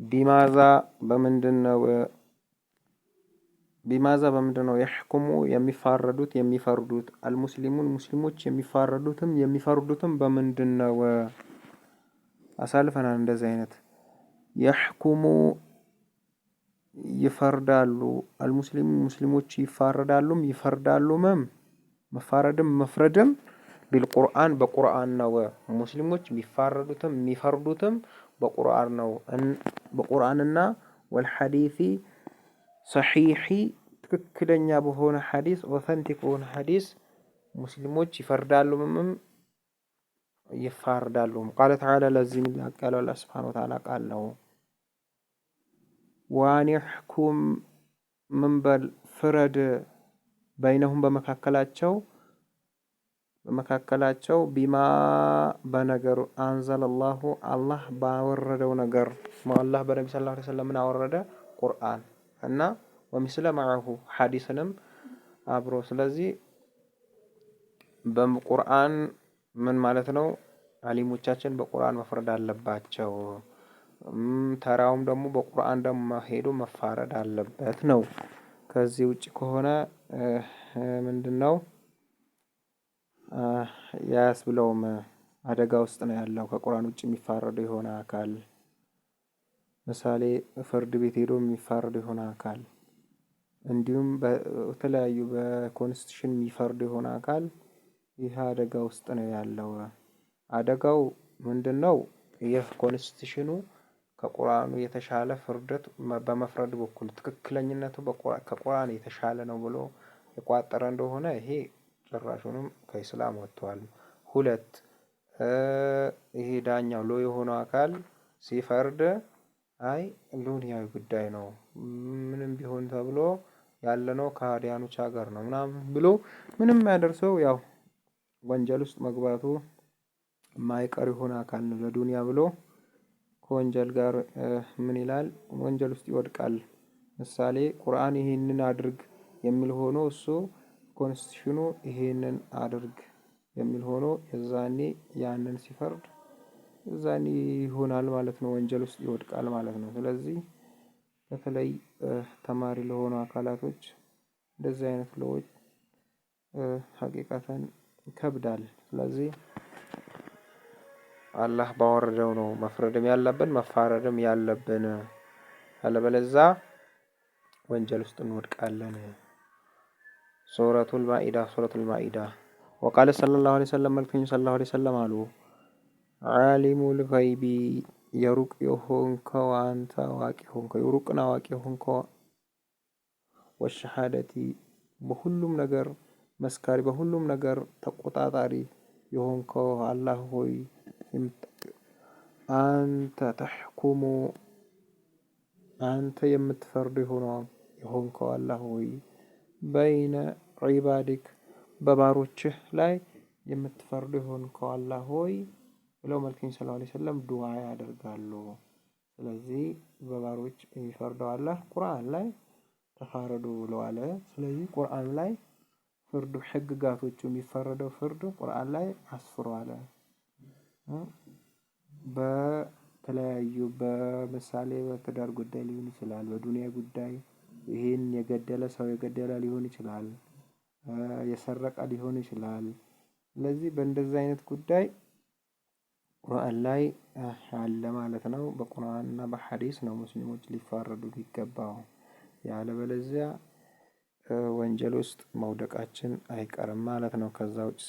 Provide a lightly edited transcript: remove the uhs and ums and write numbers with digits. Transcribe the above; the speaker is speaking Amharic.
ቢማዛ በምንድነው يحكሙ የሚፈርዱት አልሙስሊሙን ሙስሊሞች የሚፈርዱትም በምንድነው አሳልፈናል እንደዚህ አይነት يحكሙ ይፈርዳሉ አልሙስሊሙ ሙስሊሞች ይፈርዳሉም መፍረድም بالقرآن በቁርአን ነው ሙስሊሞች የሚፈርዱትም በቁርአን ነው በቁርአንና والحديث صحيح ትክክለኛ በሆነ ሐዲስ ኦተንቲክ በሆነ ሐዲስ ሙስሊሞች ይፈርዳሉም قال تعالى ለዚህም قال الله سبحانه وتعالى ቃል ነው وأن يحكم منبل فرد بينهم በመካከላቸው ቢማ በነገር አንዘለ አላህ ባወረደው ነገር አላህ በነብዩ ሰለላሁ ዐለይሂ ወሰለም አወረደ ቁርአን እና ወሚስለ ማዐሁ ሐዲስንም አብሮ ስለዚህ በቁርአን ምን ማለት ነው አሊሞቻችን በቁርአን መፍረድ አለባቸው ተራውም ደግሞ በቁርአን ደግሞ ሄዶ መፋረድ አለበት ነው ከዚህ ውጪ ከሆነ ምንድነው ያስብለውም አደጋ ውስጥ ነው ያለው ከቁርአን ውጪ የሚፋረደው የሆነ አካል ምሳሌ ፍርድ ቤት ሄዶ የሚፋረደው የሆነ አካል እንዲሁም በተለያዩ በኮንስቲቱሽን የሚፈርደው የሆነ አካል ይህ አደጋ ውስጥ ነው ያለው አደጋው ምንድነው የኮንስቲቱሽኑ ከቁርአኑ የተሻለ ፍርደት በመፍረድ በኩል ትክክለኛነቱ ከቁርአን የተሻለ ነው ብሎ የቋጠረ እንደሆነ ይሄ ጭራሹንም ከእስላም ወጥቷል ሁለት ይሄ ዳኛው ሎ የሆነው አካል ሲፈርድ አይ ሉንያዊ ጉዳይ ነው ምንም ቢሆን ተብሎ ያለነው ከሃዲያኖች ሀገር ነው ምናምን ብሎ ምንም ያደርሰው ያው ወንጀል ውስጥ መግባቱ ማይቀር የሆነ አካል ነው ለዱንያ ብሎ ከወንጀል ጋር ምን ይላል ወንጀል ውስጥ ይወድቃል ምሳሌ ቁርአን ይሄንን አድርግ የሚል ሆኖ እሱ ኮንስቲቱሽኑ ይሄንን አድርግ የሚል ሆኖ የዛኔ ያንን ሲፈርድ የዛኔ ይሆናል ማለት ነው ወንጀል ውስጥ ይወድቃል ማለት ነው ስለዚህ በተለይ ተማሪ ለሆኑ አካላቶች እንደዚህ አይነት ለዎች ሐቂቃተን ይከብዳል ስለዚህ አላህ ባወረደው ነው መፍረድም ያለብን መፋረድም ያለብን አለበለዛ ወንጀል ውስጥ እንወድቃለን ሱረቱል ማኢዳ وقال صلى الله عليه وسلم መልክተኛ صلى الله عليه وسلم አሉ ዓሊሙል ገይቢ የሩቅ የሆንከው አንተ አዋቂ ሆንከው የሩቅና አዋቂ ሆንከው ወሸሃደቲ በሁሉም ነገር መስካሪ በሁሉም ነገር ተቆጣጣሪ የሆንከው አላህ ሆይ አንተ ተሕኩሙ አንተ የምትፈርድ የሆንከው አላህ ሆይ በይነ ዒባዲክ በባሮችህ ላይ የምትፈርድ የሆንከው አላህ ሆይ ብለው መልክተኛ ሰለላሁ ዐለይሂ ወሰለም ዱዓ ያደርጋሉ ስለዚህ በባሮች የሚፈርደው አላህ ቁርአን ላይ ተፋረዱ ብለዋል ስለዚህ ቁርአን ላይ ፍርዱ ህግጋቶቹ የሚፈረደው ፍርዱ ቁርአን ላይ አስፍሯል በተለያዩ በምሳሌ በትዳር ጉዳይ ሊሆን ይችላል በዱንያ ጉዳይ ይሄን የገደለ ሰው የገደለ ሊሆን ይችላል የሰረቀ ሊሆን ይችላል ስለዚህ በእንደዚህ አይነት ጉዳይ ቁርአን ላይ አለ ማለት ነው በቁርአንና በሐዲስ ነው ሙስሊሞች ሊፋረዱ ቢገባው ያለበለዚያ ወንጀል ውስጥ መውደቃችን አይቀርም ማለት ነው ከዛ ውጭ